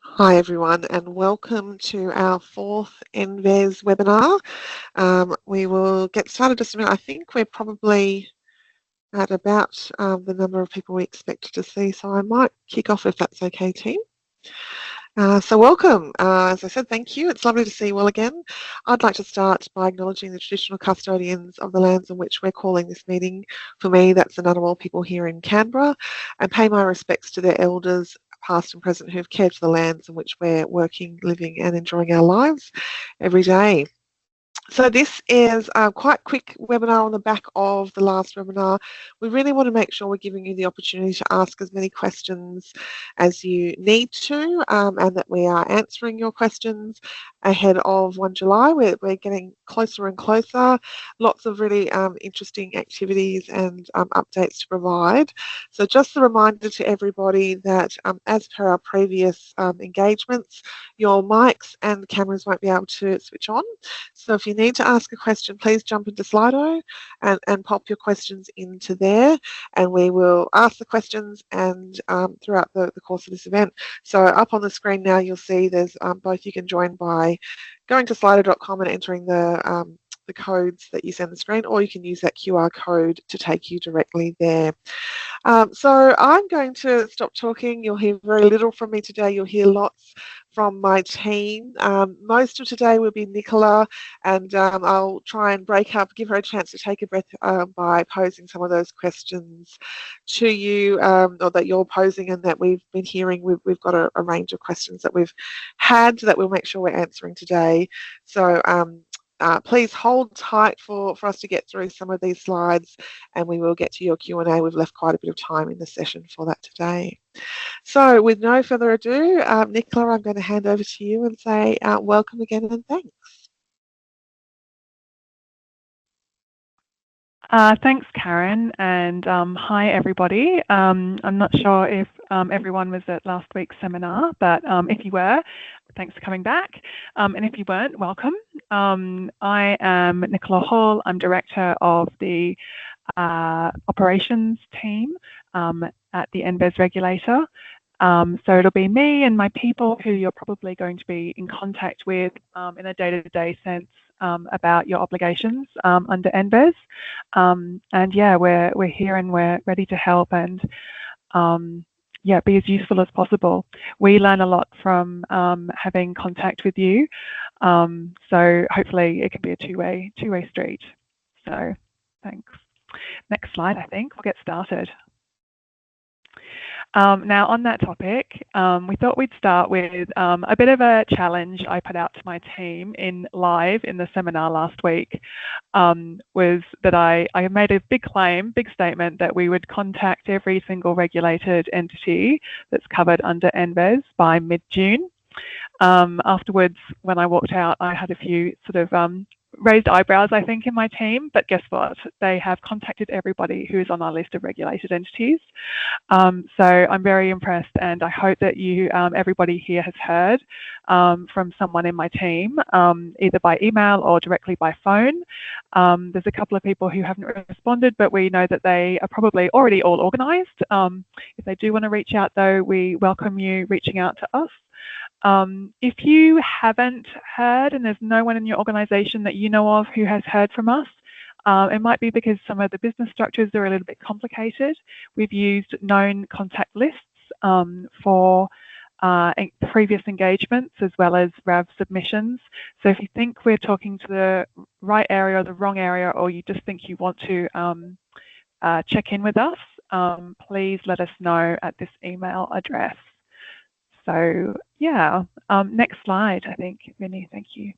Hi everyone, and welcome to our fourth NVES webinar. We will get started just a minute. I think we're probably at about the number of people we expected to see, so I might kick off if that's okay, team. So welcome. As I said, thank you. It's lovely to see you all again. I'd like to start by acknowledging the traditional custodians of the lands on which we're calling this meeting. For me, that's the Ngunnawal people here in Canberra, and pay my respects to their elders, past and present, who've cared for the lands in which we're working, living and enjoying our lives every day. So this is a quite quick webinar on the back of the last webinar. We really want to make sure we're giving you the opportunity to ask as many questions as you need to, and that we are answering your questions ahead of 1 July. We're getting closer and closer. Lots of really interesting activities and updates to provide. So just a reminder to everybody that as per our previous engagements, your mics and cameras won't be able to switch on. So if you need to ask a question, please jump into Slido and pop your questions into there, and we will ask the questions and throughout the course of this event. So up on the screen now, you'll see there's both. You can join by going to slido.com and entering the codes that you see on the screen, or you can use that QR code to take you directly there. So I'm going to stop talking. You'll hear very little from me today. You'll hear lots from my team. Most of today will be Nicola, and I'll try and break up, give her a chance to take a breath by posing some of those questions to you, or that you're posing and that we've been hearing. We've got a range of questions that we've had that we'll make sure we're answering today. So please hold tight for us to get through some of these slides, and we will get to your Q&A. We've left quite a bit of time in the session for that today. So with no further ado, Nicola, I'm going to hand over to you and say welcome again and thanks. Thanks, Karen, and hi, everybody. I'm not sure if everyone was at last week's seminar, but if you were, thanks for coming back. And if you weren't, welcome. I am Nicola Hall. I'm Director of the Operations team at the NVES Regulator. So it'll be me and my people who you're probably going to be in contact with in a day-to-day sense about your obligations under NVES. And yeah, we're here and we're ready to help and yeah, be as useful as possible. We learn a lot from having contact with you. So hopefully it can be a two-way street. So thanks. Next slide, I think. We'll get started. Now on that topic, we thought we'd start with a bit of a challenge I put out to my team live in the seminar last week, was that I made a big statement that we would contact every single regulated entity that's covered under NVES by mid-June. Afterwards, when I walked out, I had a few sort of raised eyebrows, I think, in my team, but guess what? They have contacted everybody who's on our list of regulated entities. So I'm very impressed, and I hope that you, everybody here has heard from someone in my team, either by email or directly by phone. There's a couple of people who haven't responded, but we know that they are probably already all organised. If they do want to reach out, though, we welcome you reaching out to us. If you haven't heard and there's no one in your organisation that you know of who has heard from us, it might be because some of the business structures are a little bit complicated. We've used known contact lists for previous engagements as well as RAV submissions. So if you think we're talking to the right area or the wrong area, or you just think you want to check in with us, please let us know at this email address. So yeah, next slide, I think, Vinny, thank you.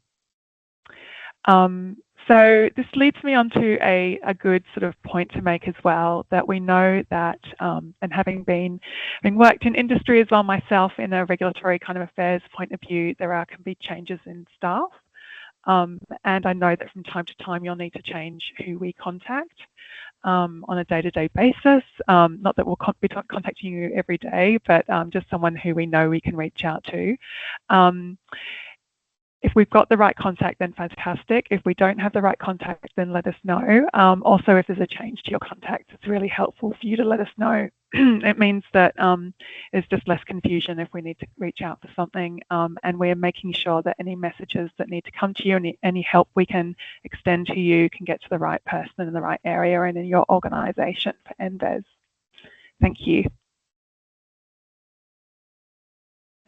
So this leads me on to a good sort of point to make as well, that we know that, and having worked in industry as well myself in a regulatory kind of affairs point of view, there can be changes in staff. And I know that from time to time you'll need to change who we contact on a day-to-day basis. Not that we'll be contacting you every day, but just someone who we know we can reach out to. if we've got the right contact, then fantastic. If we don't have the right contact, then let us know. Also, if there's a change to your contact, it's really helpful for you to let us know. It means that there's just less confusion if we need to reach out for something, and we're making sure that any messages that need to come to you, any help we can extend to you, can get to the right person in the right area and in your organisation for NVES. Thank you.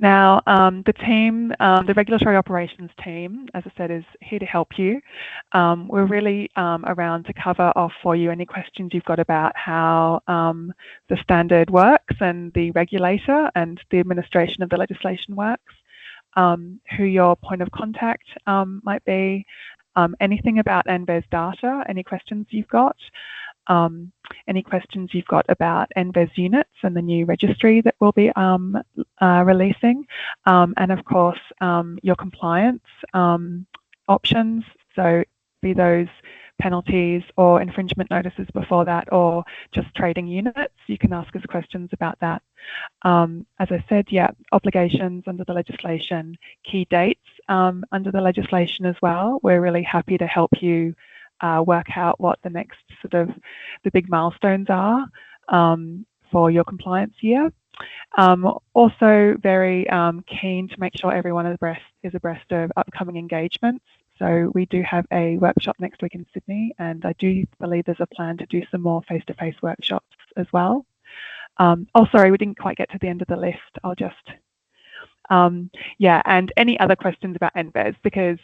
Now, the team, the regulatory operations team, as I said, is here to help you. We're really around to cover off for you any questions you've got about how the standard works and the regulator and the administration of the legislation works, who your point of contact might be, anything about NVES data, any questions you've got. Any questions you've got about NVES units and the new registry that we'll be releasing, and of course your compliance options, so be those penalties or infringement notices before that, or just trading units, you can ask us questions about that. As I said, yeah, obligations under the legislation, key dates under the legislation as well. We're really happy to help you work out what the next sort of the big milestones are for your compliance year. Also very keen to make sure everyone is abreast of upcoming engagements. So we do have a workshop next week in Sydney, and I do believe there's a plan to do some more face-to-face workshops as well. Oh, sorry, we didn't quite get to the end of the list. I'll just yeah, and any other questions about NVES, because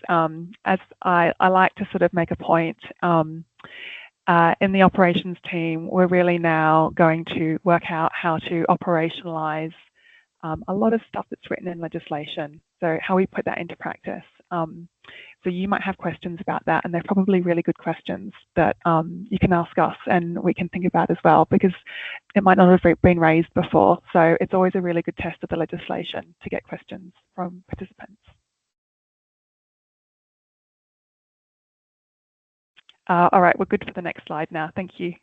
as I like to sort of make a point, in the operations team, we're really now going to work out how to operationalize a lot of stuff that's written in legislation, so how we put that into practice. So you might have questions about that, and they're probably really good questions that you can ask us and we can think about as well, because it might not have been raised before. So it's always a really good test of the legislation to get questions from participants. All right, we're good for the next slide now. Thank you.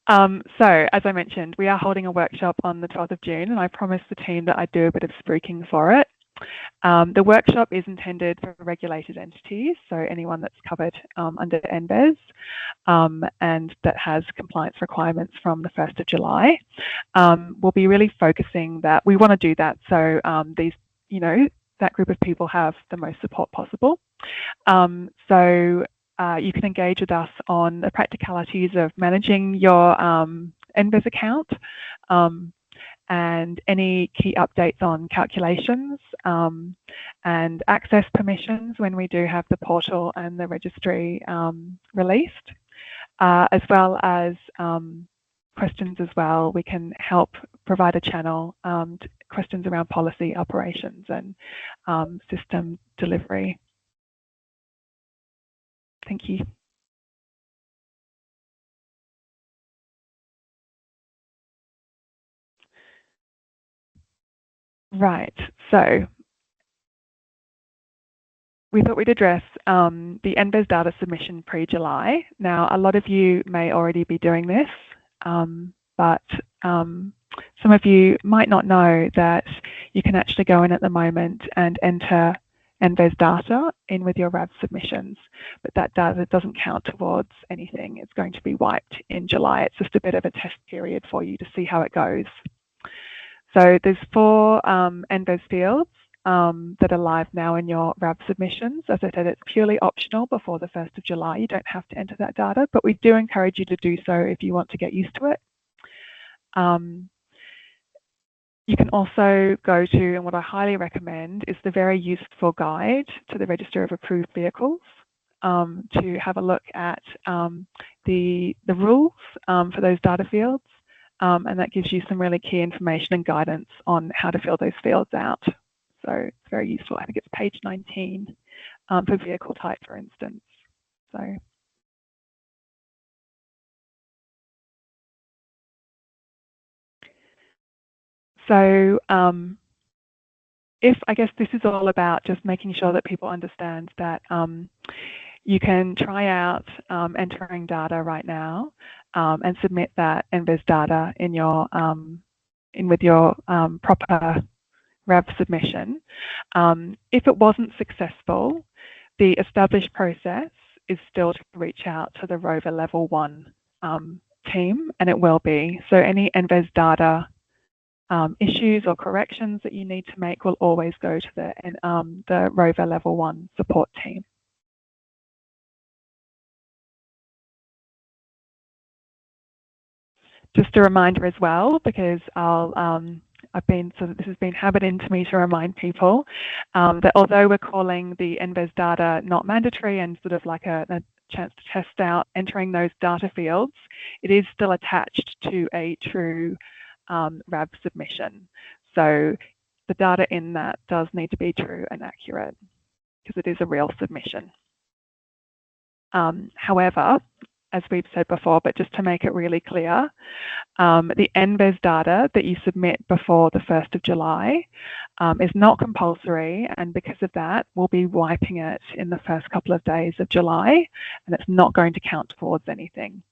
So as I mentioned, we are holding a workshop on the 12th of June, and I promised the team that I'd do a bit of spruiking for it. The workshop is intended for regulated entities, so anyone that's covered under NVES and that has compliance requirements from the 1st of July. We'll be really focusing that we want to do that so these, you know, that group of people have the most support possible. So you can engage with us on the practicalities of managing your NVES account, and any key updates on calculations and access permissions when we do have the portal and the registry released, as well as questions as well. We can help provide a channel to questions around policy, operations and system delivery. Thank you. Right, so we thought we'd address the NVES data submission pre-July. Now, a lot of you may already be doing this, but some of you might not know that you can actually go in at the moment and enter NVES data in with your RAV submissions, but that data doesn't count towards anything. It's going to be wiped in July. It's just a bit of a test period for you to see how it goes. So there's 4 NVES fields that are live now in your RAV submissions. As I said, it's purely optional before the 1st of July. You don't have to enter that data, but we do encourage you to do so if you want to get used to it. You can also go to, and what I highly recommend is the very useful guide to the Register of Approved Vehicles to have a look at the rules for those data fields, and that gives you some really key information and guidance on how to fill those fields out. So it's very useful. I think it's page 19 for vehicle type, for instance. So I guess this is all about just making sure that people understand that you can try out entering data right now and submit that NVES data in your with your proper RAV submission. If it wasn't successful, the established process is still to reach out to the Rover Level 1 team, and it will be. So any NVES data issues or corrections that you need to make will always go to the Rover Level 1 support team. Just a reminder as well, because this has been habit into me to remind people that although we're calling the NVES data not mandatory and sort of like a chance to test out entering those data fields, it is still attached to a true RAV submission. So the data in that does need to be true and accurate because it is a real submission. However, as we've said before, but just to make it really clear, the NVES data that you submit before the 1st of July is not compulsory, and because of that, we'll be wiping it in the first couple of days of July, and it's not going to count towards anything.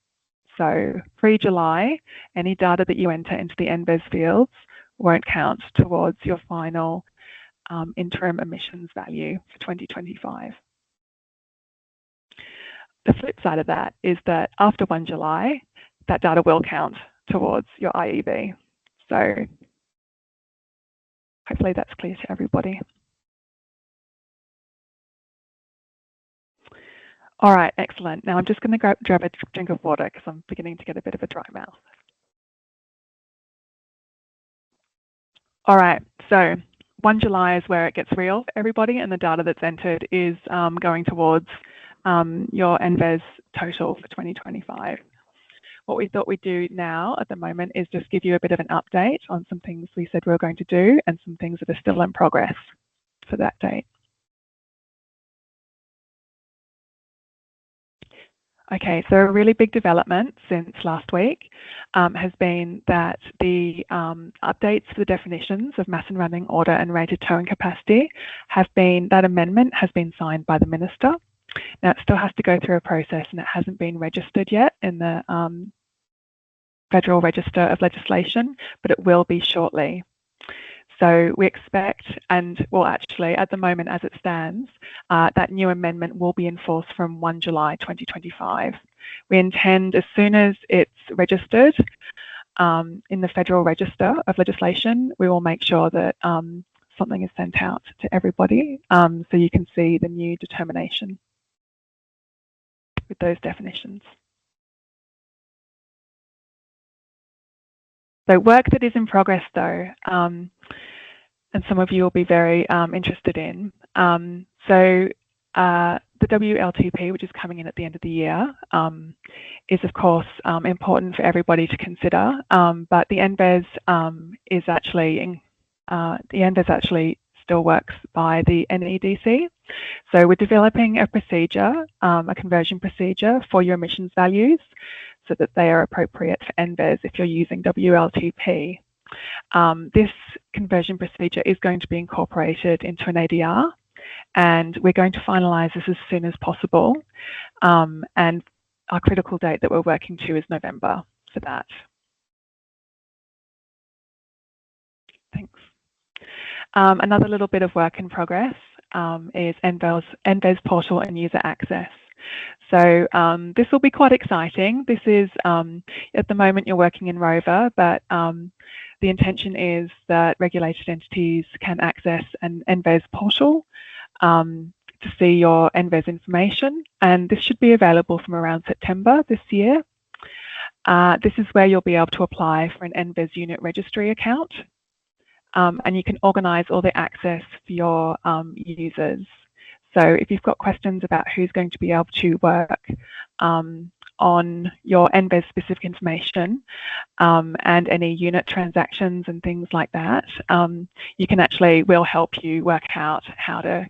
So pre-July, any data that you enter into the NVES fields won't count towards your final interim emissions value for 2025. The flip side of that is that after 1 July, that data will count towards your IEV. So hopefully that's clear to everybody. All right, excellent. Now I'm just going to grab a drink of water because I'm beginning to get a bit of a dry mouth. All right, so 1 July is where it gets real for everybody, and the data that's entered is going towards your NVES total for 2025. What we thought we'd do now at the moment is just give you a bit of an update on some things we said we were going to do and some things that are still in progress for that date. Okay, so a really big development since last week has been that the updates for the definitions of mass and running order and rated towing capacity that amendment has been signed by the Minister. Now it still has to go through a process and it hasn't been registered yet in the Federal Register of Legislation, but it will be shortly. So we expect, and well actually at the moment as it stands, that new amendment will be enforced from 1 July 2025. We intend as soon as it's registered in the Federal Register of Legislation, we will make sure that something is sent out to everybody so you can see the new determination with those definitions. So work that is in progress though, and some of you will be very interested in. The WLTP, which is coming in at the end of the year, is of course important for everybody to consider, but the NVES actually still works by the NEDC. So we're developing a procedure, a conversion procedure for your emissions values so that they are appropriate for NVES if you're using WLTP. This conversion procedure is going to be incorporated into an ADR, and we're going to finalise this as soon as possible. And our critical date that we're working to is November for that. Thanks. Another little bit of work in progress is NVES portal and user access. So this will be quite exciting. This is, at the moment you're working in Rover, but the intention is that regulated entities can access an NVES portal to see your NVES information, and this should be available from around September this year. This is where you'll be able to apply for an NVES unit registry account, and you can organise all the access for your users. So if you've got questions about who's going to be able to work on your NVES specific information and any unit transactions and things like that, we'll help you work out how to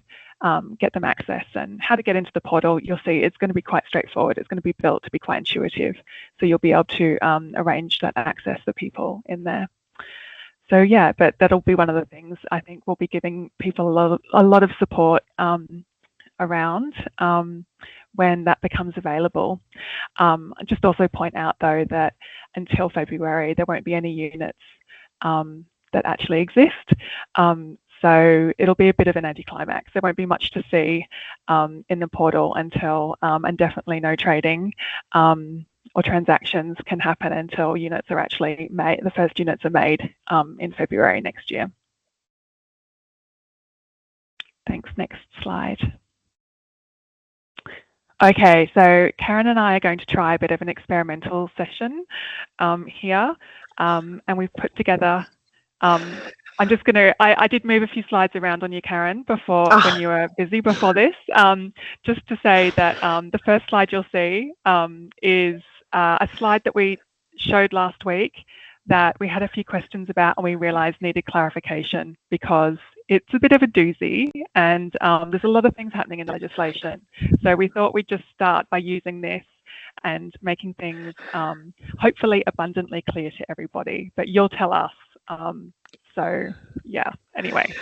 get them access and how to get into the portal. You'll see it's going to be quite straightforward. It's going to be built to be quite intuitive. So you'll be able to arrange that access for people in there. So yeah, but that'll be one of the things I think we'll be giving people a lot of support around when that becomes available. Just also point out though that until February there won't be any units that actually exist. So it'll be a bit of an anticlimax. There won't be much to see in the portal until, and definitely no trading or transactions can happen until units are actually made, the first units are made in February next year. Thanks, next slide. Okay, so Karen and I are going to try a bit of an experimental session here, and we've put together, I'm just going to, I did move a few slides around on you, Karen, before when you were busy before this, just to say that the first slide you'll see is a slide that we showed last week that we had a few questions about and we realised needed clarification because it's a bit of a doozy and there's a lot of things happening in legislation. So we thought we'd just start by using this and making things hopefully abundantly clear to everybody, but you'll tell us. So yeah, anyway.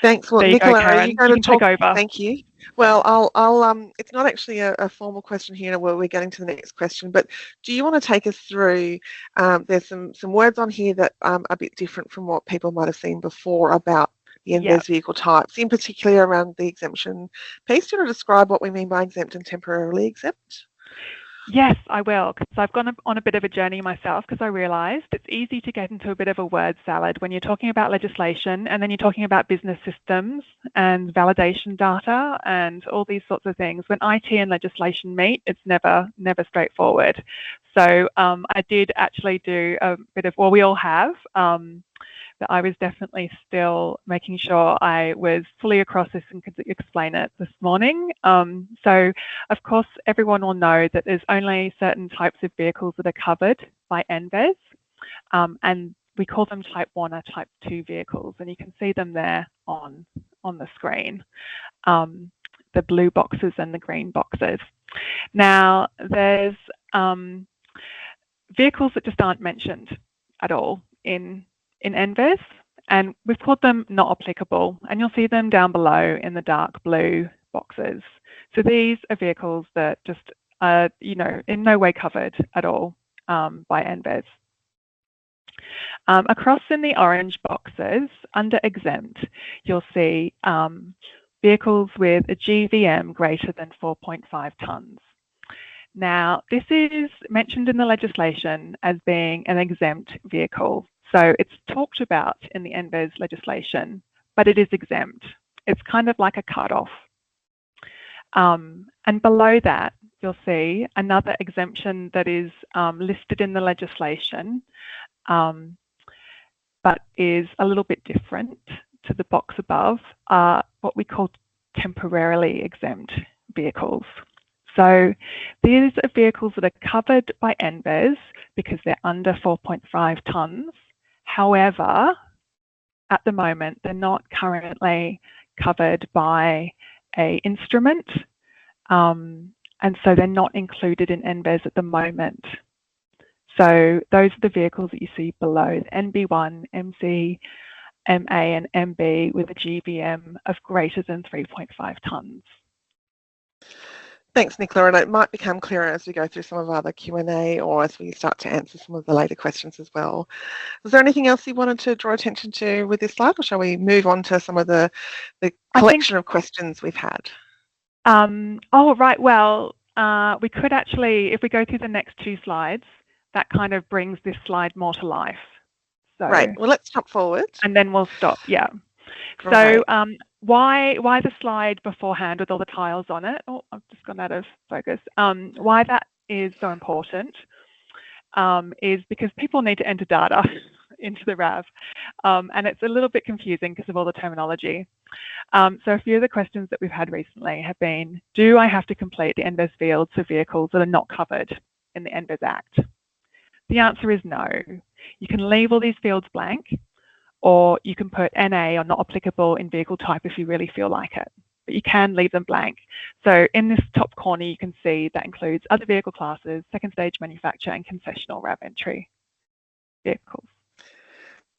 Thanks. Well, Nicola, are you going to talk over? Thank you. Well, I'll it's not actually a formal question here where we're getting to the next question, but do you want to take us through, there's some words on here that are a bit different from what people might have seen before about the NVES vehicle types, in particular around the exemption piece. Do you want to describe what we mean by exempt and temporarily exempt? Yes, I will, because I've gone on a bit of a journey myself because I realised it's easy to get into a bit of a word salad when you're talking about legislation and then you're talking about business systems and validation data and all these sorts of things. When IT and legislation meet, it's never straightforward. So I did actually do a bit of, well, we all have, but I was definitely still making sure I was fully across this and could explain it this morning. So, of course, everyone will know that there's only certain types of vehicles that are covered by NVES, and we call them Type 1 or Type 2 vehicles, and you can see them there on the screen, the blue boxes and the green boxes. Now, there's vehicles that just aren't mentioned at all in NVES, and we've called them not applicable, and you'll see them down below in the dark blue boxes. So these are vehicles that just are, in no way covered at all by NVES. Across in the orange boxes, under exempt, you'll see vehicles with a GVM greater than 4.5 tonnes. Now, this is mentioned in the legislation as being an exempt vehicle. So it's talked about in the NVES legislation, but it is exempt. It's kind of like a cut-off. And below that, you'll see another exemption that is listed in the legislation, but is a little bit different to the box above, are what we call temporarily exempt vehicles. So these are vehicles that are covered by NVES because they're under 4.5 tonnes. However, at the moment, they're not currently covered by an instrument, and so they're not included in NVES at the moment. So those are the vehicles that you see below, the NB1, MC, MA and MB with a GVM of greater than 3.5 tonnes. Thanks, Nicola, and it might become clearer as we go through some of our other Q&A or as we start to answer some of the later questions as well. Was there anything else you wanted to draw attention to with this slide, or shall we move on to some of the collection of questions we've had? Oh, right. Well, we could actually, if we go through the next two slides, that kind of brings this slide more to life. So, right. Well, let's jump forward. And then we'll stop. Yeah. Great. So why the slide beforehand with all the tiles on it? Oh, I've just gone out of focus. Why that is so important is because people need to enter data into the RAV, and it's a little bit confusing because of all the terminology. So a few of the questions that we've had recently have been, do I have to complete the NVES fields for vehicles that are not covered in the NVES Act? The answer is no. You can leave all these fields blank, or you can put NA or not applicable in vehicle type if you really feel like it, but you can leave them blank. So in this top corner, you can see that includes other vehicle classes, second stage manufacture and concessional RAV entry vehicles.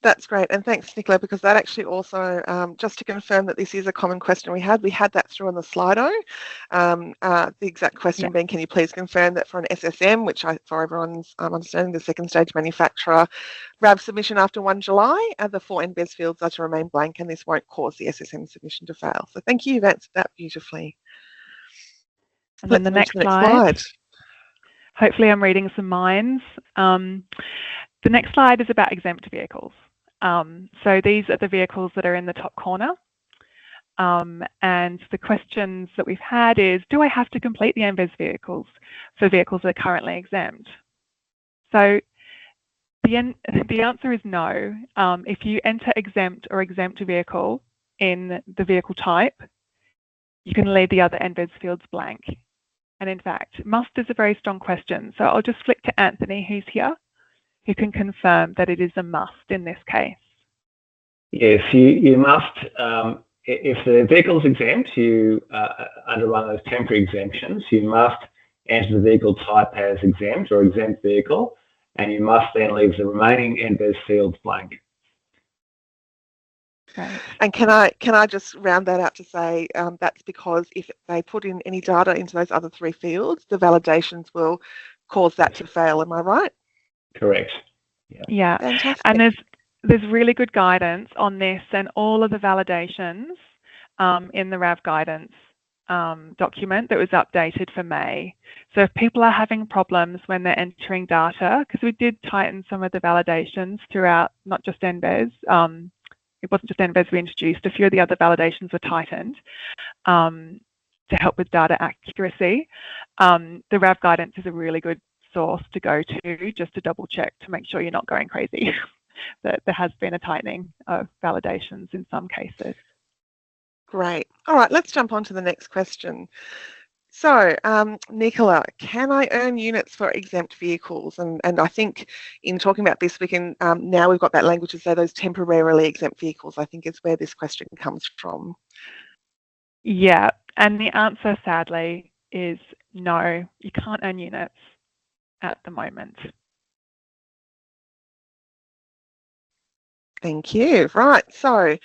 That's great, and thanks, Nicola, because that actually also, just to confirm that this is a common question we had that through on the Slido. The exact question being, can you please confirm that for an SSM, which for everyone's understanding, the second stage manufacturer, RAV submission after 1 July, the 4 NVES fields are to remain blank, and this won't cause the SSM submission to fail. So thank you, you've answered that beautifully. And then the next slide. Hopefully I'm reading some minds. The next slide is about exempt vehicles. So these are the vehicles that are in the top corner. And the questions that we've had is, do I have to complete the NVES vehicles for vehicles that are currently exempt? So the answer is no. If you enter exempt or exempt vehicle in the vehicle type, you can leave the other NVES fields blank. And in fact, must is a very strong question. So I'll just flick to Anthony, who's here, who can confirm that it is a must in this case. Yes, you must, if the vehicle is exempt, under one of those temporary exemptions, you must enter the vehicle type as exempt or exempt vehicle, and you must then leave the remaining NVES fields blank. Right. And can I just round that out to say that's because if they put in any data into those other 3 fields, the validations will cause that to fail. Am I right? Correct. Yeah. Fantastic. And there's really good guidance on this and all of the validations in the RAV guidance document that was updated for May. So if people are having problems when they're entering data, because we did tighten some of the validations throughout, not just NVES, it wasn't just NVES we introduced, a few of the other validations were tightened to help with data accuracy. The RAV guidance is a really good source to go to just to double check to make sure you're not going crazy, that there has been a tightening of validations in some cases. Great. All right, let's jump on to the next question. So, Nicola, can I earn units for exempt vehicles? And I think in talking about this, we can, now we've got that language to say those temporarily exempt vehicles, I think is where this question comes from. Yeah, and the answer, sadly, is no, you can't earn units at the moment. Thank you. Right, so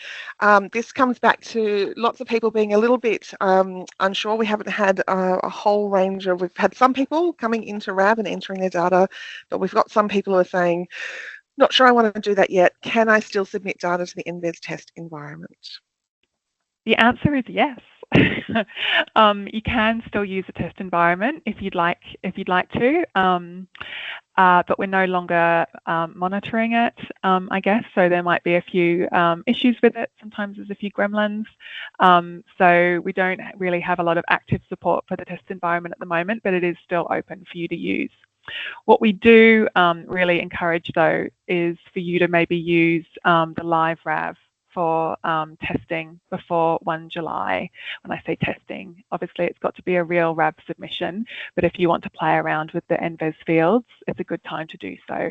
this comes back to lots of people being a little bit unsure. We haven't had a whole range of, we've had some people coming into RAV and entering their data, but we've got some people who are saying, not sure I want to do that yet. Can I still submit data to the NVES test environment? The answer is yes. You can still use a test environment if you'd like to, but we're no longer monitoring it, I guess. So there might be a few issues with it. Sometimes there's a few gremlins. So we don't really have a lot of active support for the test environment at the moment, but it is still open for you to use. What we do really encourage, though, is for you to maybe use the live RAV for testing before 1 July. When I say testing, obviously it's got to be a real RAV submission, but if you want to play around with the NVES fields, it's a good time to do so.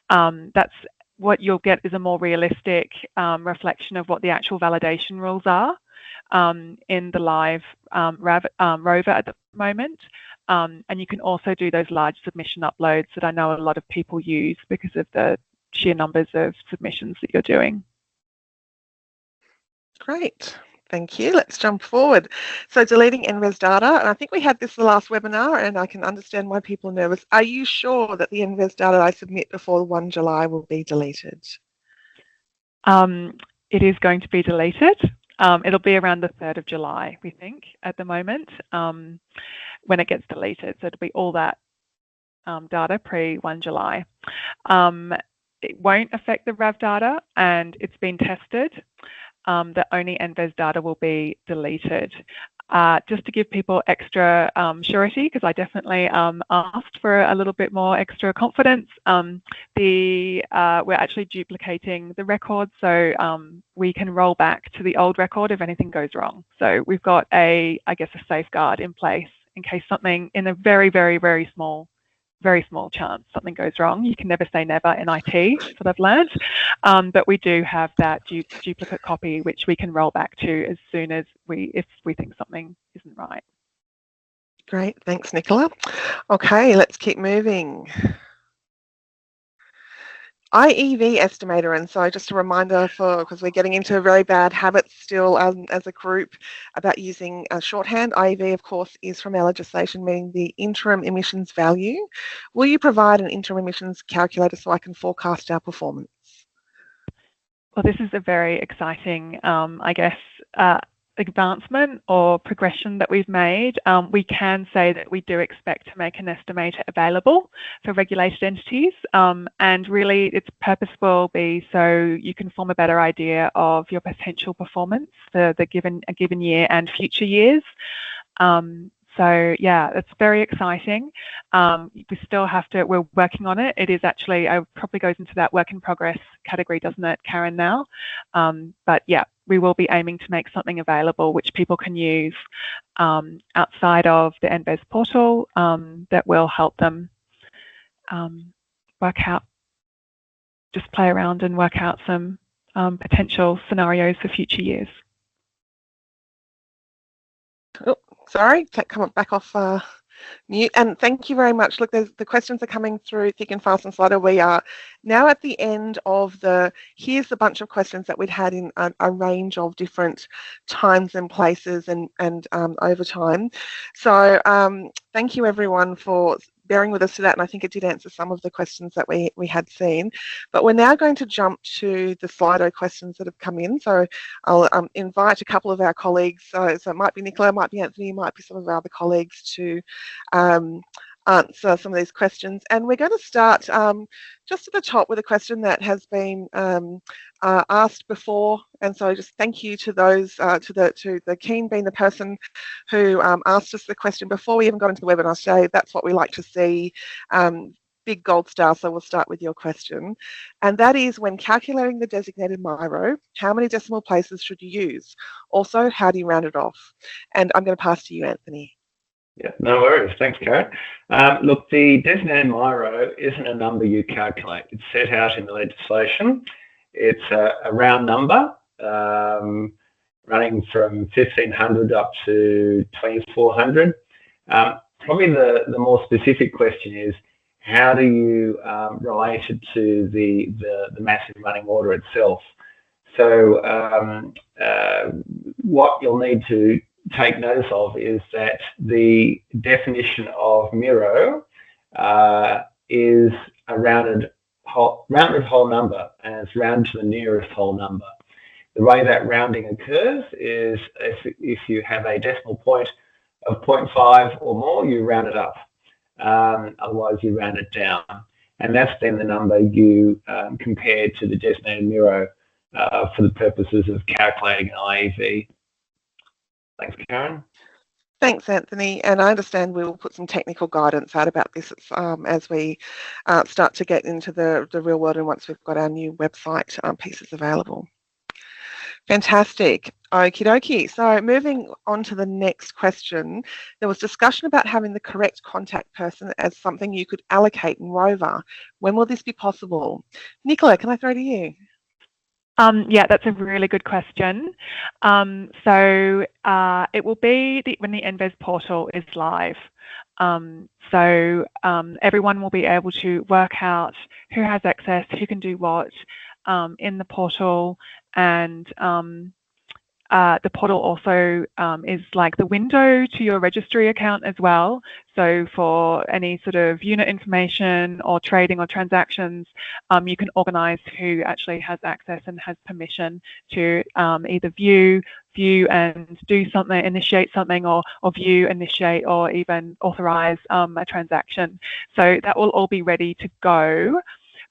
That's what you'll get is a more realistic reflection of what the actual validation rules are in the live rover at the moment. And you can also do those large submission uploads that I know a lot of people use because of the sheer numbers of submissions that you're doing. Great, thank you. Let's jump forward. So deleting NVES data, and I think we had this the last webinar, and I can understand why people are nervous. Are you sure that the NVES data I submit before 1 July will be deleted? It is going to be deleted. It'll be around the 3rd of July, we think, at the moment, when it gets deleted. So it'll be all that data pre-1 July. It won't affect the RAV data, and it's been tested. That only NVES data will be deleted. Just to give people extra surety, because I definitely asked for a little bit more extra confidence, we're actually duplicating the record, so we can roll back to the old record if anything goes wrong. So we've got I guess a safeguard in place in case something, in a very, very, very small chance something goes wrong. You can never say never in IT, that's what I've learned. But we do have that duplicate copy, which we can roll back to as soon as if we think something isn't right. Great, thanks, Nicola. Okay, let's keep moving. IEV estimator, and so just a reminder because we're getting into very bad habits still as a group about using shorthand. IEV, of course, is from our legislation, meaning the interim emissions value. Will you provide an interim emissions calculator so I can forecast our performance? Well, this is a very exciting, I guess, advancement or progression that we've made. We can say that we do expect to make an estimator available for regulated entities, and really its purpose will be so you can form a better idea of your potential performance for a given year and future years. So yeah, it's very exciting. We still have to, we're working on it. It is actually, it probably goes into that work in progress category, doesn't it, Karen, now? But yeah, we will be aiming to make something available which people can use outside of the NVES portal that will help them work out, just play around and work out some potential scenarios for future years. Oh, sorry, come back off mute. And thank you very much. Look, the questions are coming through thick and fast and Slido. We are now at the end of here's a bunch of questions that we'd had in a range of different times and places and over time. So thank you everyone for bearing with us to that, and I think it did answer some of the questions that we had seen. But we're now going to jump to the Slido questions that have come in. So I'll invite a couple of our colleagues, so it might be Nicola, it might be Anthony, it might be some of our other colleagues to answer some of these questions. And we're going to start just at the top with a question that has been asked before, and so just thank you to those to the Keen being the person who asked us the question before we even got into the webinar today. That's what we like to see. Big gold star. So we'll start with your question, and that is, when calculating the designated MIRO, how many decimal places should you use? Also, how do you round it off? And I'm going to pass to you, Anthony. Yeah, no worries. Thanks, Karen. Look, the designated MIRO isn't a number you calculate. It's set out in the legislation. It's a round number running from 1,500 up to 2,400. Probably the more specific question is, how do you relate it to the massive running order itself? So what you'll need to take notice of is that the definition of MIRO is a rounded whole number, and it's rounded to the nearest whole number. The way that rounding occurs is if you have a decimal point of 0.5 or more, you round it up. Otherwise, you round it down. And that's then the number you compare to the designated MIRO for the purposes of calculating an IEV. Thanks, Karen. Thanks, Anthony. And I understand we will put some technical guidance out about this as we start to get into the real world and once we've got our new website pieces available. Fantastic. Okie dokie. So moving on to the next question, there was discussion about having the correct contact person as something you could allocate in Rover. When will this be possible? Nicola, can I throw to you? Yeah, that's a really good question. So it will be when the NVES portal is live. So everyone will be able to work out who has access, who can do what in the portal, and the portal also is like the window to your registry account as well. So for any sort of unit information or trading or transactions, you can organize who actually has access and has permission to either view and do something, initiate something, or view, initiate, or even authorize a transaction. So that will all be ready to go,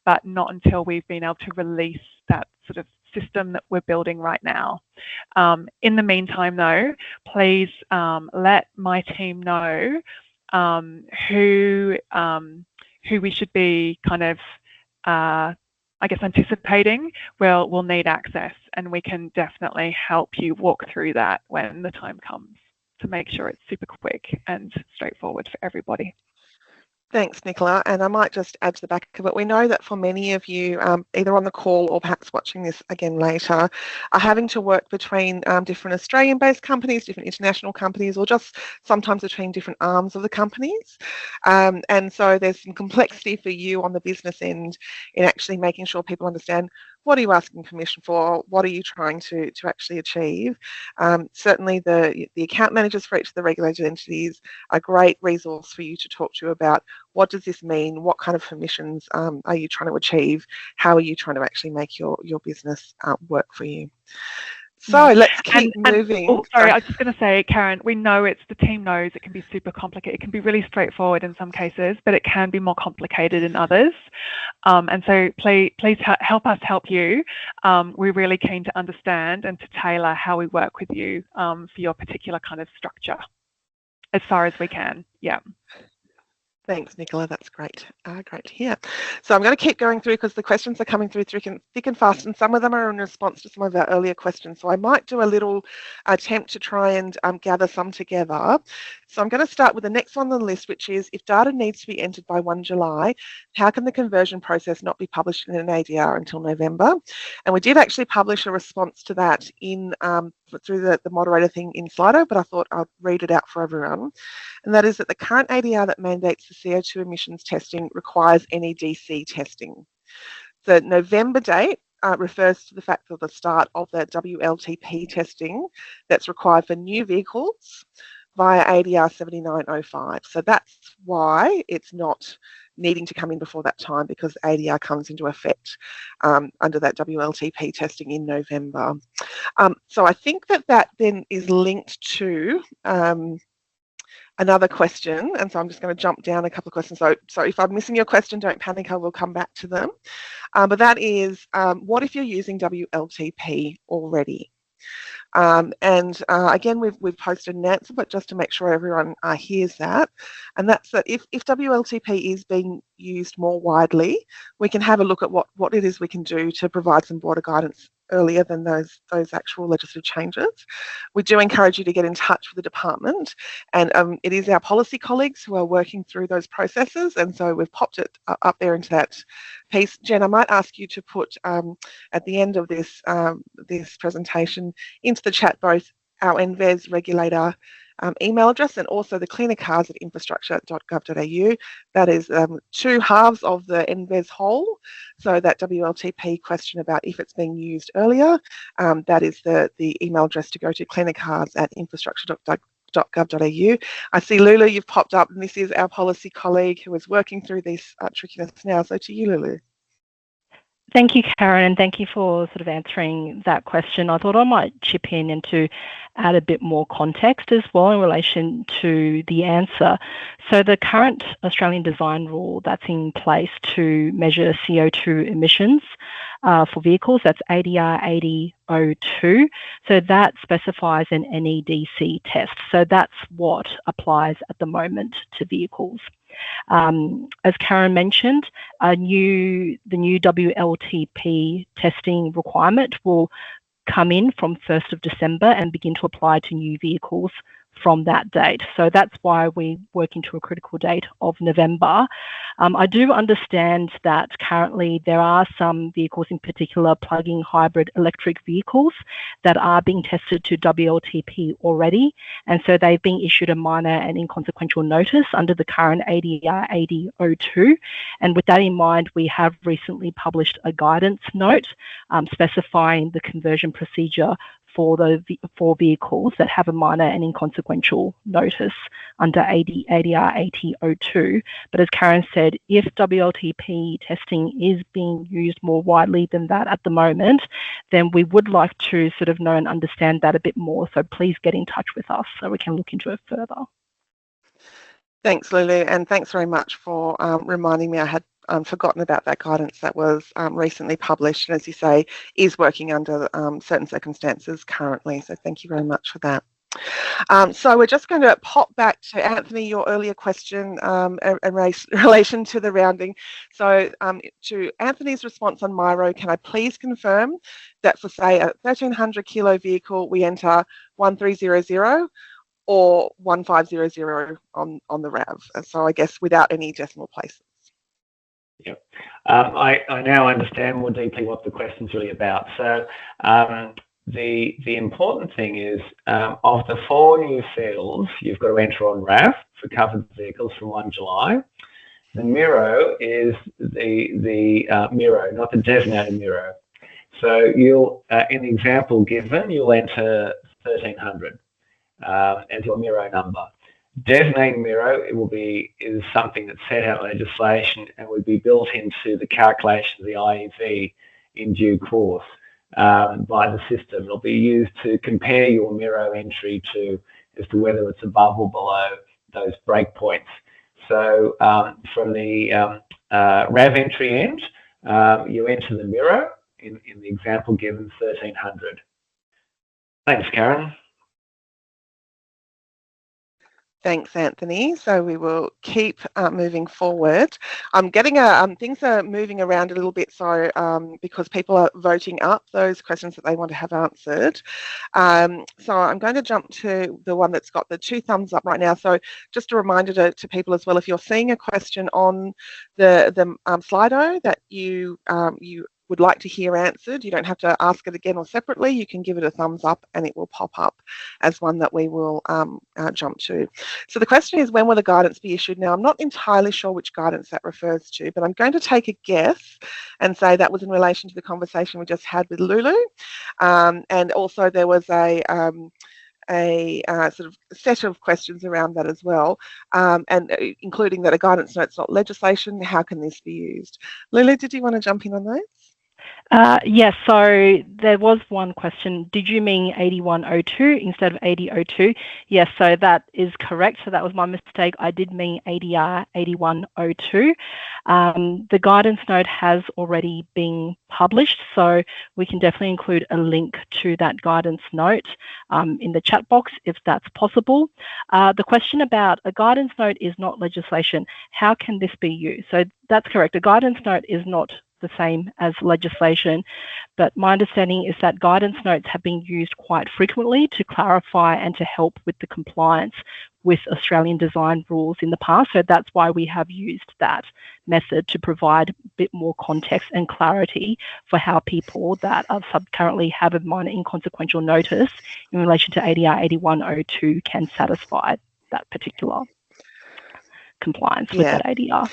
but not until we've been able to release that sort of system that we're building right now. In the meantime, though, please let my team know who we should be kind of, I guess, anticipating will need access, and we can definitely help you walk through that when the time comes to make sure it's super quick and straightforward for everybody. Thanks, Nicola. And I might just add to the back of it, we know that for many of you, either on the call or perhaps watching this again later, are having to work between different Australian-based companies, different international companies, or just sometimes between different arms of the companies. And so there's some complexity for you on the business end in actually making sure people understand what are you asking permission for, what are you trying to actually achieve. Certainly the account managers for each of the regulated entities are a great resource for you to talk to about what does this mean, what kind of permissions are you trying to achieve, how are you trying to actually make your business work for you. So let's keep moving. Oh, sorry, I was just going to say, Karen, we know the team knows it can be super complicated. It can be really straightforward in some cases, but it can be more complicated in others. And so please help us help you. We're really keen to understand and to tailor how we work with you for your particular kind of structure as far as we can. Yeah. Thanks, Nicola. That's great. Great to hear. So I'm going to keep going through because the questions are coming through thick and fast, and some of them are in response to some of our earlier questions. So I might do a little attempt to try and gather some together. So I'm going to start with the next one on the list, which is if data needs to be entered by 1 July, how can the conversion process not be published in an ADR until November? And we did actually publish a response to that in through the moderator thing in Slido, but I thought I'd read it out for everyone. And that is that the current ADR that mandates the CO2 emissions testing requires NEDC testing. The November date refers to the fact of the start of the WLTP testing that's required for new vehicles via ADR 7905. So that's why it's not needing to come in before that time, because ADR comes into effect under that WLTP testing in November. So I think that then is linked to another question, and so I'm just going to jump down a couple of questions. So if I'm missing your question, don't panic, I will come back to them. But that is, what if you're using WLTP already? Again, we've posted an answer, but just to make sure everyone hears that, and that's that if WLTP is being used more widely, we can have a look at what it is we can do to provide some broader guidance earlier than those actual legislative changes. We do encourage you to get in touch with the department, and it is our policy colleagues who are working through those processes, and so we've popped it up there into that piece. Jen, I might ask you to put at the end of this this presentation into the chat both our NVES Regulator email address and also the cleaner cards at infrastructure.gov.au. That is two halves of the NVES whole. So that WLTP question about if it's being used earlier, that is the email address to go to, cleaner cards at infrastructure.gov.au. I see Lulu, you've popped up, and this is our policy colleague who is working through this trickiness now. So to you, Lulu. Thank you, Karen, and thank you for sort of answering that question. I thought I might chip in and to add a bit more context as well in relation to the answer. So the current Australian design rule that's in place to measure CO2 emissions for vehicles, that's ADR 8002. So that specifies an NEDC test. So that's what applies at the moment to vehicles. As Karen mentioned, the new WLTP testing requirement will come in from 1st of December and begin to apply to new vehicles from that date. So that's why we work into a critical date of November. I do understand that currently there are some vehicles, in particular plug-in hybrid electric vehicles, that are being tested to WLTP already. And so they've been issued a minor and inconsequential notice under the current ADR 8002. And with that in mind, we have recently published a guidance note specifying the conversion procedure for vehicles that have a minor and inconsequential notice under ADR 8002. But as Karen said, if WLTP testing is being used more widely than that at the moment, then we would like to sort of know and understand that a bit more. So please get in touch with us so we can look into it further. Thanks, Lulu, and thanks very much for reminding me. I had forgotten about that guidance that was recently published, and as you say, is working under certain circumstances currently. So thank you very much for that. So we're just going to pop back to Anthony, your earlier question in relation to the rounding. So to Anthony's response on Miro, can I please confirm that for, say, a 1,300 kilo vehicle, we enter 1300, or 1500 on the RAV. So I guess without any decimal places. Yep. I now understand more deeply what the question's really about. So the important thing is, of the 4 new fields you've got to enter on RAV for covered vehicles from 1 July, the Miro is the Miro, not the designated Miro. So you'll, in the example given, you'll enter 1300 as your Miro number. Designating Miro is something that's set out in legislation and would be built into the calculation of the IEV in due course by the system. It'll be used to compare your Miro entry as to whether it's above or below those breakpoints. So from the RAV entry end, you enter the Miro in the example given 1300. Thanks, Karen. Thanks, Anthony. So we will keep moving forward. I'm getting things are moving around a little bit, so because people are voting up those questions that they want to have answered. So I'm going to jump to the one that's got the 2 thumbs up right now. So just a reminder to people as well, if you're seeing a question on the Slido that you would like to hear answered, you don't have to ask it again or separately. You can give it a thumbs up and it will pop up as one that we will jump to. So the question is, when will the guidance be issued? Now, I'm not entirely sure which guidance that refers to, but I'm going to take a guess and say that was in relation to the conversation we just had with Lulu. And also there was a sort of set of questions around that as well, and including that a guidance note's not legislation. How can this be used? Lulu, did you want to jump in on those? Yes, so there was one question. Did you mean 8102 instead of 8002? Yes, so that is correct. So that was my mistake. I did mean ADR 8102. The guidance note has already been published, so we can definitely include a link to that guidance note in the chat box if that's possible. The question about a guidance note is not legislation. How can this be used? So that's correct. A guidance note is not the same as legislation, but my understanding is that guidance notes have been used quite frequently to clarify and to help with the compliance with Australian design rules in the past. So that's why we have used that method to provide a bit more context and clarity for how people that are currently have a minor inconsequential notice in relation to ADR 8102 can satisfy that particular compliance with that ADR.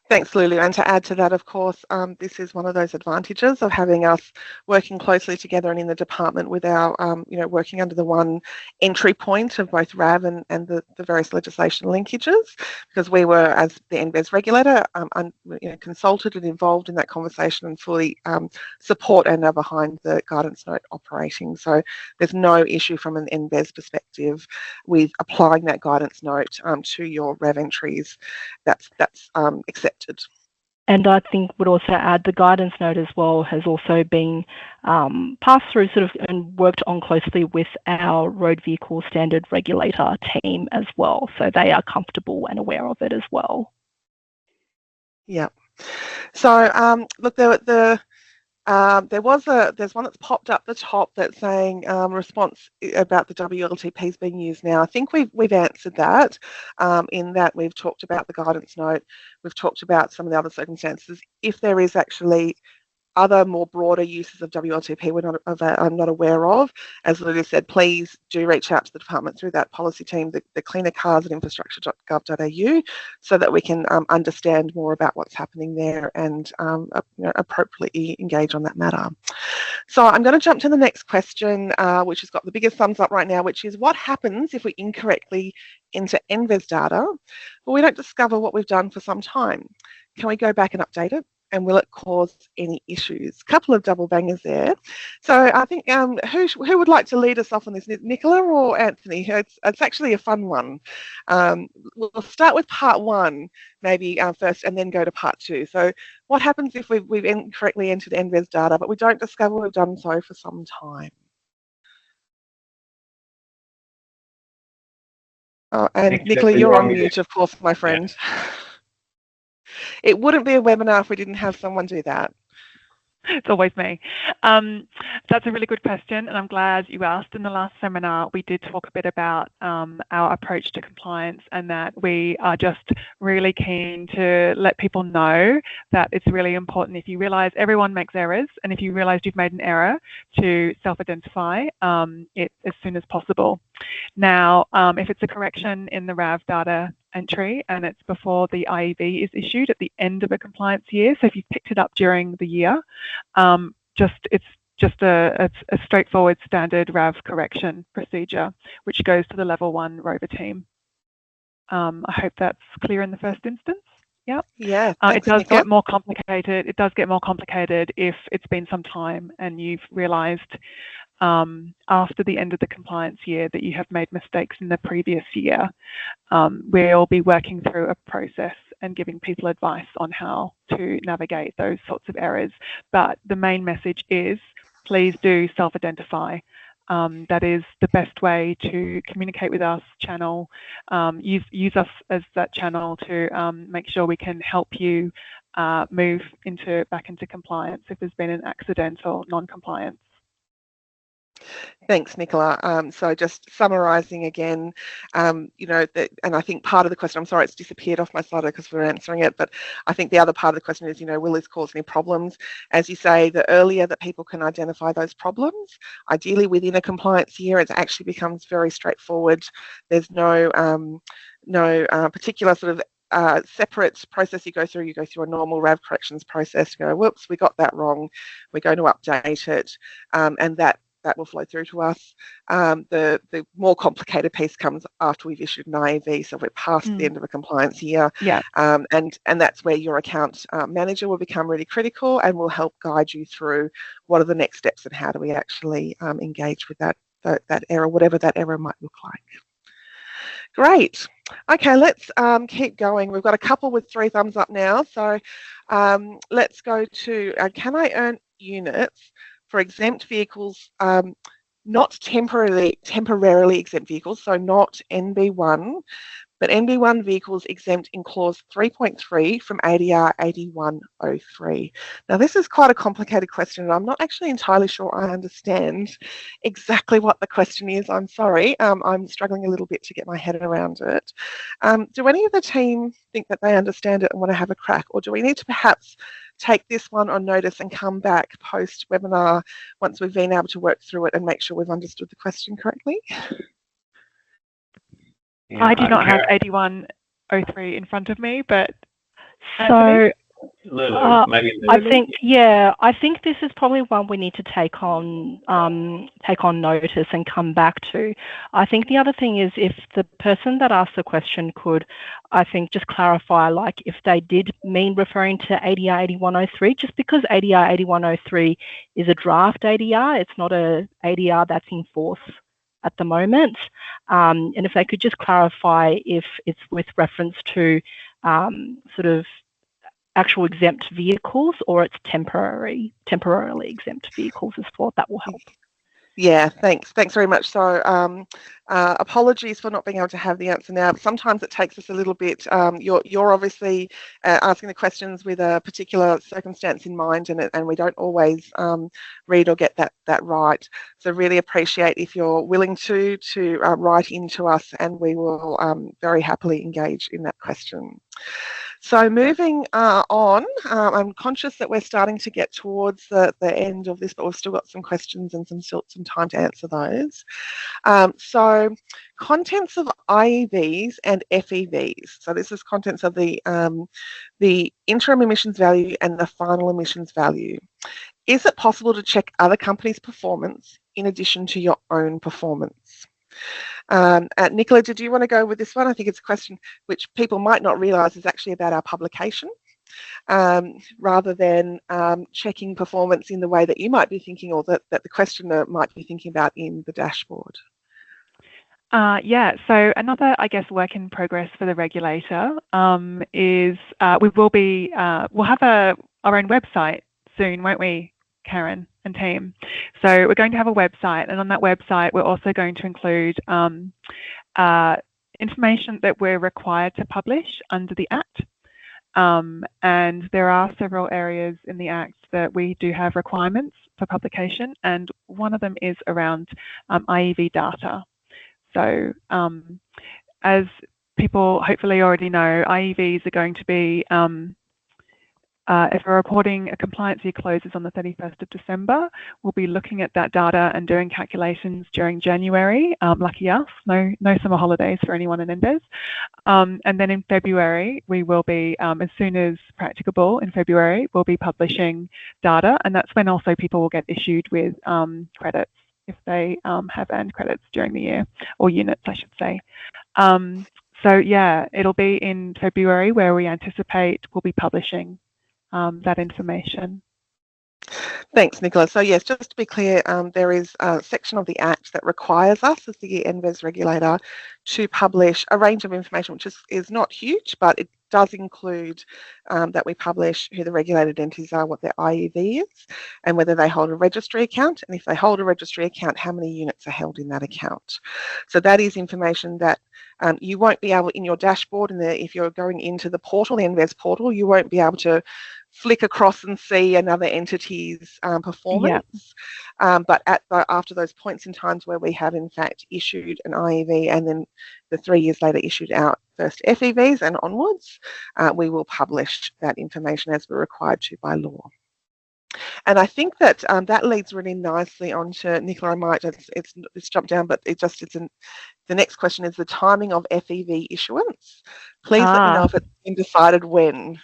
Thanks, Lulu. And to add to that, of course, this is one of those advantages of having us working closely together and in the department with our, working under the one entry point of both RAV and the various legislation linkages, because we were, as the NVES regulator, consulted and involved in that conversation and fully support and are behind the guidance note operating. So there's no issue from an NVES perspective with applying that guidance note to your RAV entries. That's accepted. And I think would also add the guidance note as well has also been passed through sort of and worked on closely with our road vehicle standard regulator team as well. So they are comfortable and aware of it as well. Yeah. So look, there's one that's popped up the top that's saying response about the WLTPs being used now. I think we've answered that in that we've talked about the guidance note, we've talked about some of the other circumstances. If there is actually other more broader uses of WLTP I'm not aware of, as Lulu said, please do reach out to the department through that policy team, the cleaner cars at infrastructure.gov.au, so that we can understand more about what's happening there and appropriately engage on that matter. So I'm going to jump to the next question, which has got the biggest thumbs up right now, which is what happens if we incorrectly enter NVES data, but we don't discover what we've done for some time? Can we go back and update it? And will it cause any issues? Couple of double bangers there. So I think who would like to lead us off on this, Nicola or Anthony? It's actually a fun one. We'll start with part one maybe first and then go to part two. So what happens if we've incorrectly entered NVES data but we don't discover we've done so for some time? Oh, and Nicola, you're on mute, of course, my friend. Yeah. It wouldn't be a webinar if we didn't have someone do that. It's always me. That's a really good question, and I'm glad you asked. In the last seminar, we did talk a bit about our approach to compliance, and that we are just really keen to let people know that it's really important, if you realise everyone makes errors, and if you realise you've made an error, to self-identify it as soon as possible. Now, if it's a correction in the RAV data entry and it's before the IEV is issued at the end of a compliance year, so if you've picked it up during the year, it's just a straightforward standard RAV correction procedure, which goes to the level 1 rover team. I hope that's clear in the first instance. Yep. Yeah. It does get more complicated. It does get more complicated if it's been some time and you've realised after the end of the compliance year that you have made mistakes in the previous year. We'll be working through a process and giving people advice on how to navigate those sorts of errors. But the main message is, please do self-identify. That is the best way to communicate with us, channel. Use us as that channel to make sure we can help you move back into compliance if there's been an accidental non-compliance. Thanks, Nicola. So just summarising again, and I think part of the question, I'm sorry it's disappeared off my slide because we're answering it, but I think the other part of the question is, will this cause any problems? As you say, the earlier that people can identify those problems, ideally within a compliance year, it actually becomes very straightforward. There's no particular sort of separate process you go through a normal RAV corrections process. You go, whoops, we got that wrong. We're going to update it, and that will flow through to us. The more complicated piece comes after we've issued an IEV, so we're past the end of a compliance year. Yeah. And that's where your account manager will become really critical and will help guide you through what are the next steps and how do we actually engage with that error, whatever that error might look like. Great. Okay, let's keep going. We've got a couple with 3 thumbs up now. So let's go to, can I earn units for exempt vehicles, not temporarily exempt vehicles, so not NB1, but NB1 vehicles exempt in clause 3.3 from ADR 8103. Now, this is quite a complicated question, and I'm not actually entirely sure I understand exactly what the question is. I'm sorry. I'm struggling a little bit to get my head around it. Do any of the team think that they understand it and want to have a crack, or do we need to perhaps take this one on notice and come back post-webinar once we've been able to work through it and make sure we've understood the question correctly? Yeah, I do not have 8103 in front of me, but so Lulu, maybe Lulu. I think this is probably one we need to take on notice and come back to. I think the other thing is, if the person that asked the question could, I think, just clarify, like, if they did mean referring to ADR 8103, just because ADR 8103 is a draft ADR, it's not a ADR that's in force at the moment, and if they could just clarify if it's with reference to sort of actual exempt vehicles or it's temporarily exempt vehicles as well, that will help. Yeah, thanks very much. So apologies for not being able to have the answer now, but sometimes it takes us a little bit. You're obviously asking the questions with a particular circumstance in mind, and we don't always read or get that right. So really appreciate if you're willing to write into us, and we will very happily engage in that question. So moving on, I'm conscious that we're starting to get towards the end of this, but we've still got some questions and some time to answer those. So contents of IEVs and FEVs. So this is contents of the interim emissions value and the final emissions value. Is it possible to check other companies' performance in addition to your own performance? Nicola, did you want to go with this one? I think it's a question which people might not realise is actually about our publication, rather than checking performance in the way that you might be thinking, or that the questioner might be thinking about in the dashboard. Yeah, so another, I guess, work in progress for the regulator is we'll have our own website soon, won't we, Karen and team? So we're going to have a website, and on that website we're also going to include information that we're required to publish under the Act. And there are several areas in the Act that we do have requirements for publication, and one of them is around IEV data. So as people hopefully already know, IEVs are going to be, if a reporting a compliance year closes on the 31st of December, we'll be looking at that data and doing calculations during January. Lucky us, no summer holidays for anyone in NVES. And then in February, we will be, as soon as practicable in February, we'll be publishing data, and that's when also people will get issued with credits if they have earned credits during the year, or units, I should say. So yeah, it'll be in February where we anticipate we'll be publishing that information. Thanks, Nicola. So yes, just to be clear, there is a section of the Act that requires us as the NVES regulator to publish a range of information, which is not huge, but it does include that we publish who the regulated entities are, what their IEV is, and whether they hold a registry account, and if they hold a registry account, how many units are held in that account. So that is information that you won't be able, in your dashboard, and if you're going into the portal, the NVES portal, you won't be able to flick across and see another entity's performance. Yeah. But after those points in times where we have in fact issued an IEV and then the 3 years later issued our first FEVs and onwards, we will publish that information as we're required to by law. And I think that that leads really nicely onto, Nicola, I might, it's jumped down, but the next question is the timing of FEV issuance. Please let me know if it's been decided when.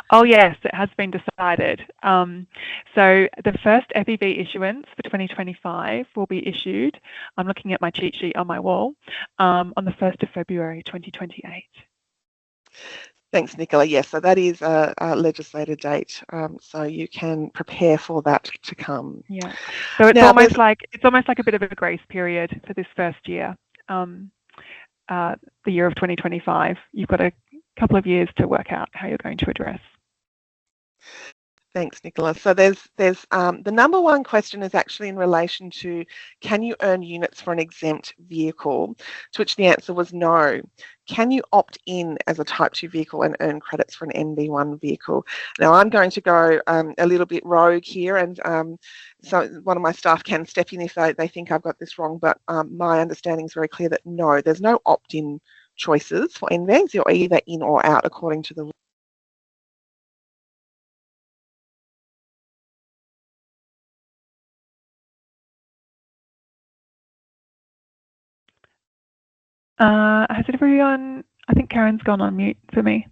Oh yes, it has been decided. So the first FEV issuance for 2025 will be issued, I'm looking at my cheat sheet on my wall, on the 1st of February 2028. Thanks, Nicola. Yes, so that is a legislated date, so you can prepare for that to come. Yeah. So it's almost like a bit of a grace period for this first year, the year of 2025. You've got a couple of years to work out how you're going to address. Thanks, Nicola. So there's the number one question is actually in relation to, can you earn units for an exempt vehicle? To which the answer was no. Can you opt in as a Type 2 vehicle and earn credits for an NB1 vehicle? Now I'm going to go a little bit rogue here, and so one of my staff can step in if they think I've got this wrong, but my understanding is very clear that no, there's no opt-in choices for NVES. You're either in or out according to the has everyone, I think Karen's gone on mute for me.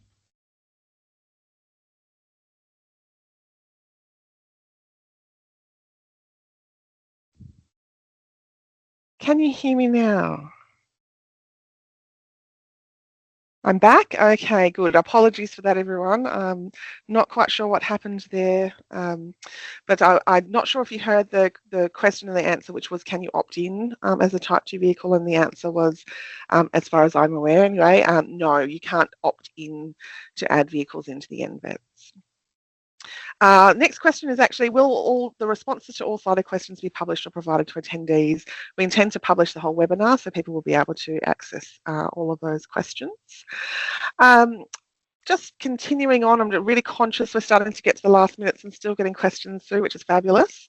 Can you hear me now? I'm back? Okay, good. Apologies for that, everyone. Not quite sure what happened there, but I'm not sure if you heard the question and the answer, which was, can you opt in as a Type 2 vehicle? And the answer was, as far as I'm aware anyway, no, you can't opt in to add vehicles into the NVES. Next question is actually, will all the responses to all cited questions be published or provided to attendees? We intend to publish the whole webinar so people will be able to access all of those questions. Just continuing on, I'm really conscious we're starting to get to the last minutes and still getting questions through, which is fabulous.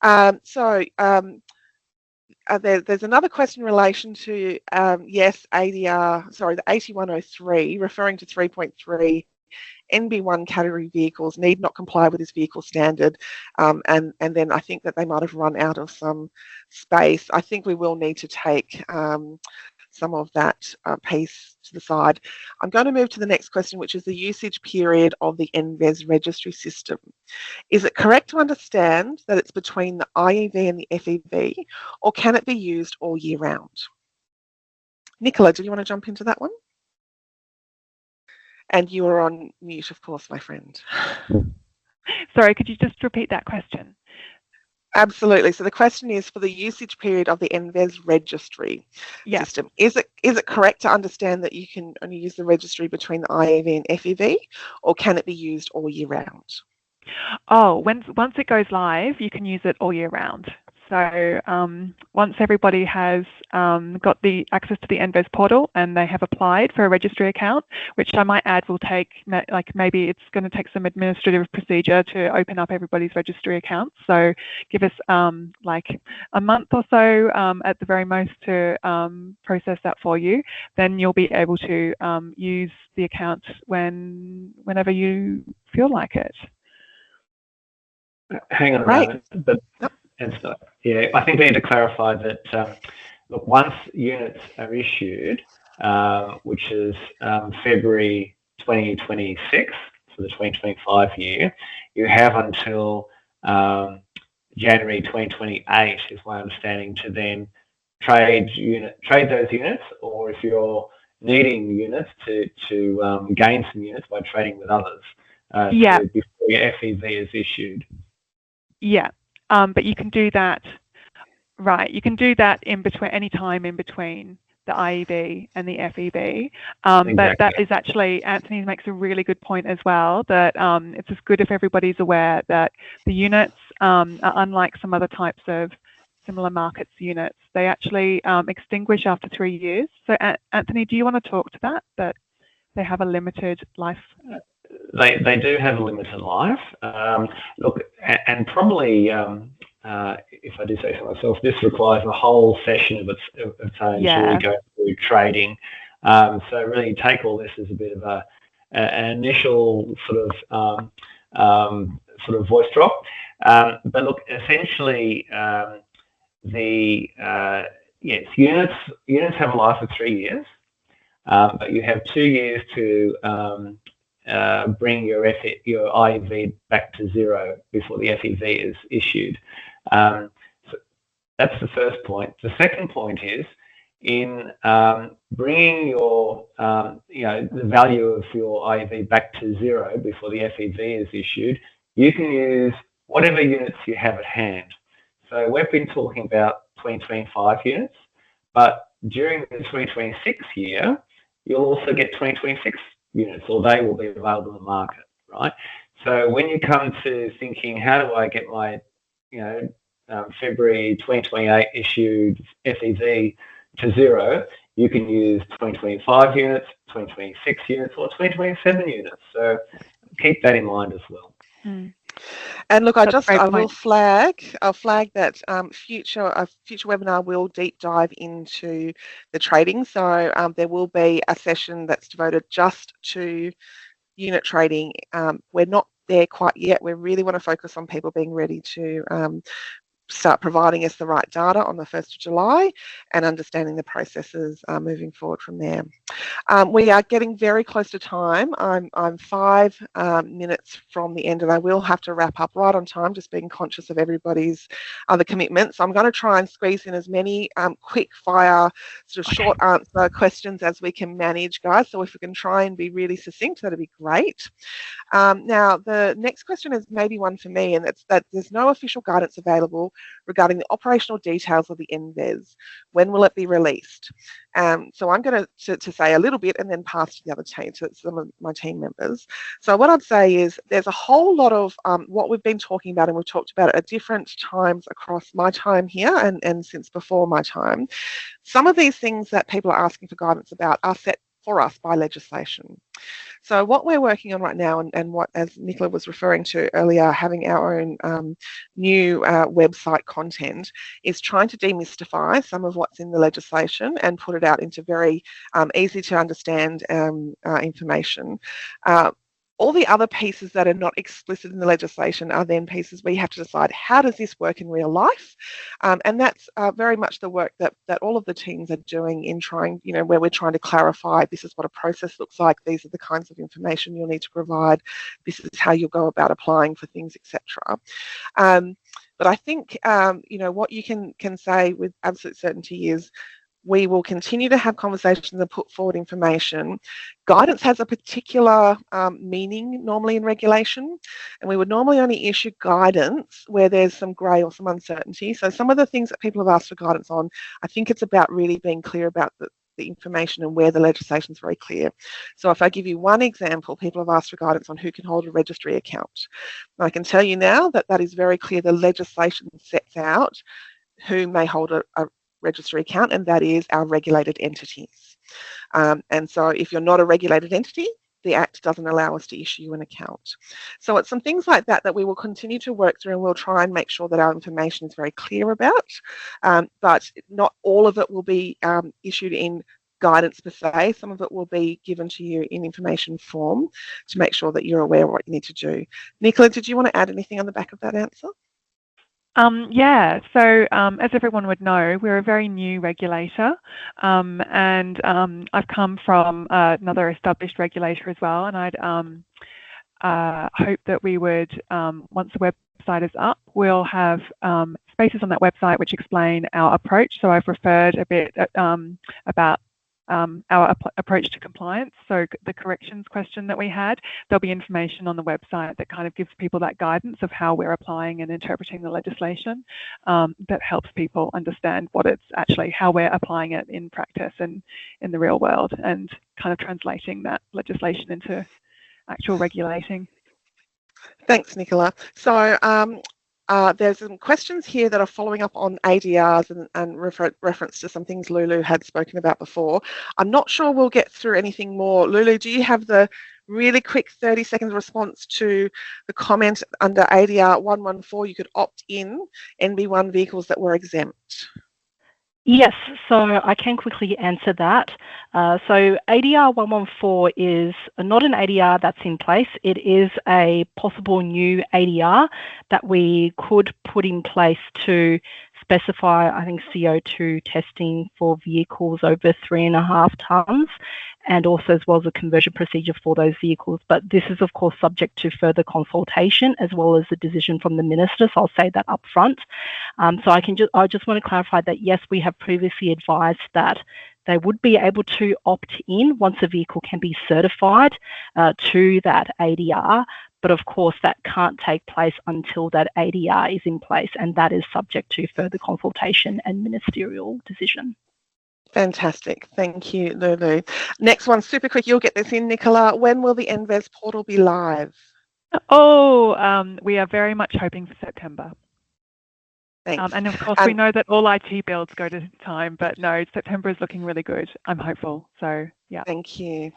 There's another question in relation to, yes, ADR, sorry, the 8103, referring to 3.3, NB1 category vehicles need not comply with this vehicle standard, and then I think that they might have run out of some space. I think we will need to take some of that piece to the side. I'm going to move to the next question, which is the usage period of the NVES registry system. Is it correct to understand that it's between the IEV and the FEV, or can it be used all year round? Nicola, do you want to jump into that one? And you are on mute, of course, my friend. Sorry, could you just repeat that question? Absolutely. So the question is for the usage period of the NVES registry system. Is it correct to understand that you can only use the registry between the IEV and FEV, or can it be used all year round? Oh, once it goes live, you can use it all year round. So once everybody has got the access to the NVES portal and they have applied for a registry account, which I might add will take, like maybe it's going to take some administrative procedure to open up everybody's registry accounts. So give us like a month or so at the very most to process that for you. Then you'll be able to use the account whenever you feel like it. Hang on a moment, but yeah, I think we need to clarify that. Look, once units are issued, which is February 2026 for the 2025 year, you have until January 2028, is my understanding, to then trade those units, or if you're needing units to gain some units by trading with others, before your FEV is issued. Yeah, but you can do that, right? You can do that in between, any time in between the IEV and the FEV. Exactly. But that is actually, Anthony makes a really good point as well, that it's just good if everybody's aware that the units are unlike some other types of similar markets units. They actually extinguish after 3 years. So Anthony, do you want to talk to that they have a limited life? They do have a limited life. Look, and probably, if I do say so myself, this requires a whole session of its own to really go through trading. So really take all this as a bit of an initial sort of voice drop. But look, essentially, yes, units have a life of 3 years, but you have 2 years to bring your IEV back to 0 before the FEV is issued. So that's the first point. The second point is in bringing your the value of your IEV back to 0 before the FEV is issued. You can use whatever units you have at hand. So we've been talking about 2025 units, but during the 2026 year, you'll also get 2026 units, or they will be available in the market, right? So when you come to thinking, how do I get my, February 2028 issued FEV to 0, you can use 2025 units, 2026 units, or 2027 units. So keep that in mind as well. Mm. And look, I'll flag that future webinar will deep dive into the trading. So there will be a session that's devoted just to unit trading. We're not there quite yet. We really want to focus on people being ready to start providing us the right data on the 1st of July and understanding the processes moving forward from there. We are getting very close to time. I'm 5 minutes from the end, and I will have to wrap up right on time, just being conscious of everybody's other commitments. So I'm going to try and squeeze in as many quick fire, sort of short answer questions as we can manage, guys. So if we can try and be really succinct, that'd be great. Now, the next question is maybe one for me, and it's that there's no official guidance available regarding the operational details of the NVES. When will it be released? So I'm going to say a little bit and then pass to the other team, to some of my team members. So what I'd say is there's a whole lot of what we've been talking about, and we've talked about it at different times across my time here and since before my time. Some of these things that people are asking for guidance about are set for us by legislation. So what we're working on right now, and what, as Nicola was referring to earlier, having our own new website content, is trying to demystify some of what's in the legislation and put it out into very easy to understand information. All the other pieces that are not explicit in the legislation are then pieces where you have to decide, how does this work in real life? And that's very much the work that all of the teams are doing in trying, where we're trying to clarify, this is what a process looks like, these are the kinds of information you'll need to provide, this is how you'll go about applying for things, etc. But I think, what you can say with absolute certainty is, we will continue to have conversations and put forward information. Guidance has a particular meaning normally in regulation, and we would normally only issue guidance where there's some grey or some uncertainty. So some of the things that people have asked for guidance on, I think it's about really being clear about the information and where the legislation is very clear. So if I give you one example, people have asked for guidance on who can hold a registry account. And I can tell you now that that is very clear. The legislation sets out who may hold a registry account, and that is our regulated entities. And so if you're not a regulated entity, the Act doesn't allow us to issue you an account. So it's some things like that that we will continue to work through, and we'll try and make sure that our information is very clear about, but not all of it will be issued in guidance per se. Some of it will be given to you in information form to make sure that you're aware of what you need to do. Nicola, did you want to add anything on the back of that answer? Yeah, so as everyone would know, we're a very new regulator, and I've come from another established regulator as well, and I'd hope that we would, once the website is up, we'll have spaces on that website which explain our approach. So I've referred a bit about our approach to compliance. So the corrections question that we had, there'll be information on the website that kind of gives people that guidance of how we're applying and interpreting the legislation, that helps people understand what it's actually, how we're applying it in practice and in the real world, and kind of translating that legislation into actual regulating. Thanks, Nicola. So there's some questions here that are following up on ADRs and reference to some things Lulu had spoken about before. I'm not sure we'll get through anything more. Lulu, do you have the really quick 30 seconds response to the comment under ADR 114? You could opt in NB1 vehicles that were exempt. Yes, so I can quickly answer that. So ADR 114 is not an ADR that's in place. It is a possible new ADR that we could put in place to specify, I think, CO2 testing for vehicles over 3.5 tonnes, and also as well as a conversion procedure for those vehicles. But this is, of course, subject to further consultation as well as a decision from the Minister, so I'll say that up front. So I just want to clarify that, yes, we have previously advised that they would be able to opt in once a vehicle can be certified to that ADR, but of course that can't take place until that ADR is in place, and that is subject to further consultation and ministerial decision. Fantastic. Thank you, Lulu. Next one, super quick. You'll get this in, Nicola. When will the NVES portal be live? Oh, we are very much hoping for September. Thanks. And of course, we know that all IT builds go to time, but no, September is looking really good. I'm hopeful. So, yeah. Thank you.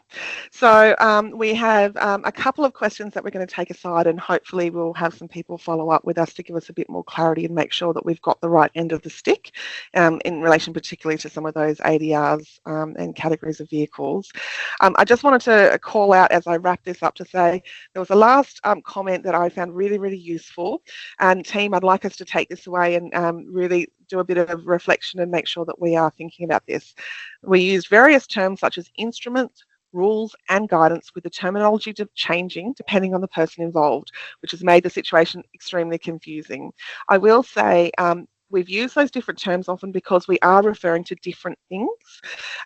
So we have a couple of questions that we're going to take aside, and hopefully we'll have some people follow up with us to give us a bit more clarity and make sure that we've got the right end of the stick in relation particularly to some of those ADRs and categories of vehicles. I just wanted to call out as I wrap this up to say there was a last comment that I found really, really useful, and team, I'd like us to take this away and really do a bit of reflection and make sure that we are thinking about this. We use various terms such as instruments, rules and guidance, with the terminology changing depending on the person involved, which has made the situation extremely confusing. I will say we've used those different terms often because we are referring to different things.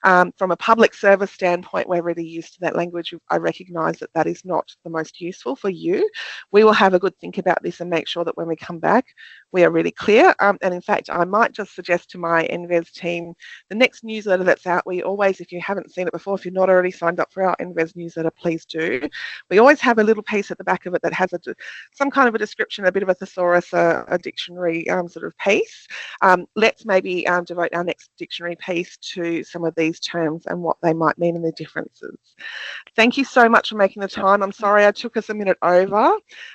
From a public service standpoint, we're really used to that language. I recognise that that is not the most useful for you. We will have a good think about this and make sure that when we come back, we are really clear. And in fact, I might just suggest to my NVES team, the next newsletter that's out, we always, if you haven't seen it before, if you're not already signed up for our NVES newsletter, please do. We always have a little piece at the back of it that has some kind of a description, a bit of a thesaurus, a dictionary sort of piece. Let's maybe devote our next dictionary piece to some of these terms and what they might mean and the differences. Thank you so much for making the time. I'm sorry I took us a minute over.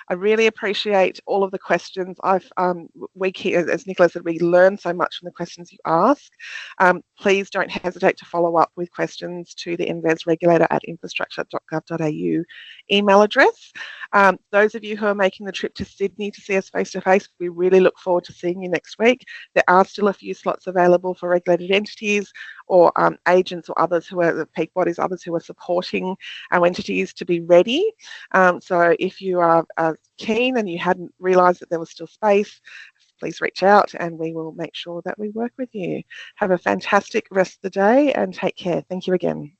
I really appreciate all of the questions. As Nicola said, we learn so much from the questions you ask. Please don't hesitate to follow up with questions to the NVES Regulator at infrastructure.gov.au email address. Those of you who are making the trip to Sydney to see us face to face, we really look forward to seeing you next week. There are still a few slots available for regulated entities or agents or others who are the peak bodies, others who are supporting our entities to be ready. So if you are keen and you hadn't realised that there was still space, please reach out and we will make sure that we work with you. Have a fantastic rest of the day and take care. Thank you again.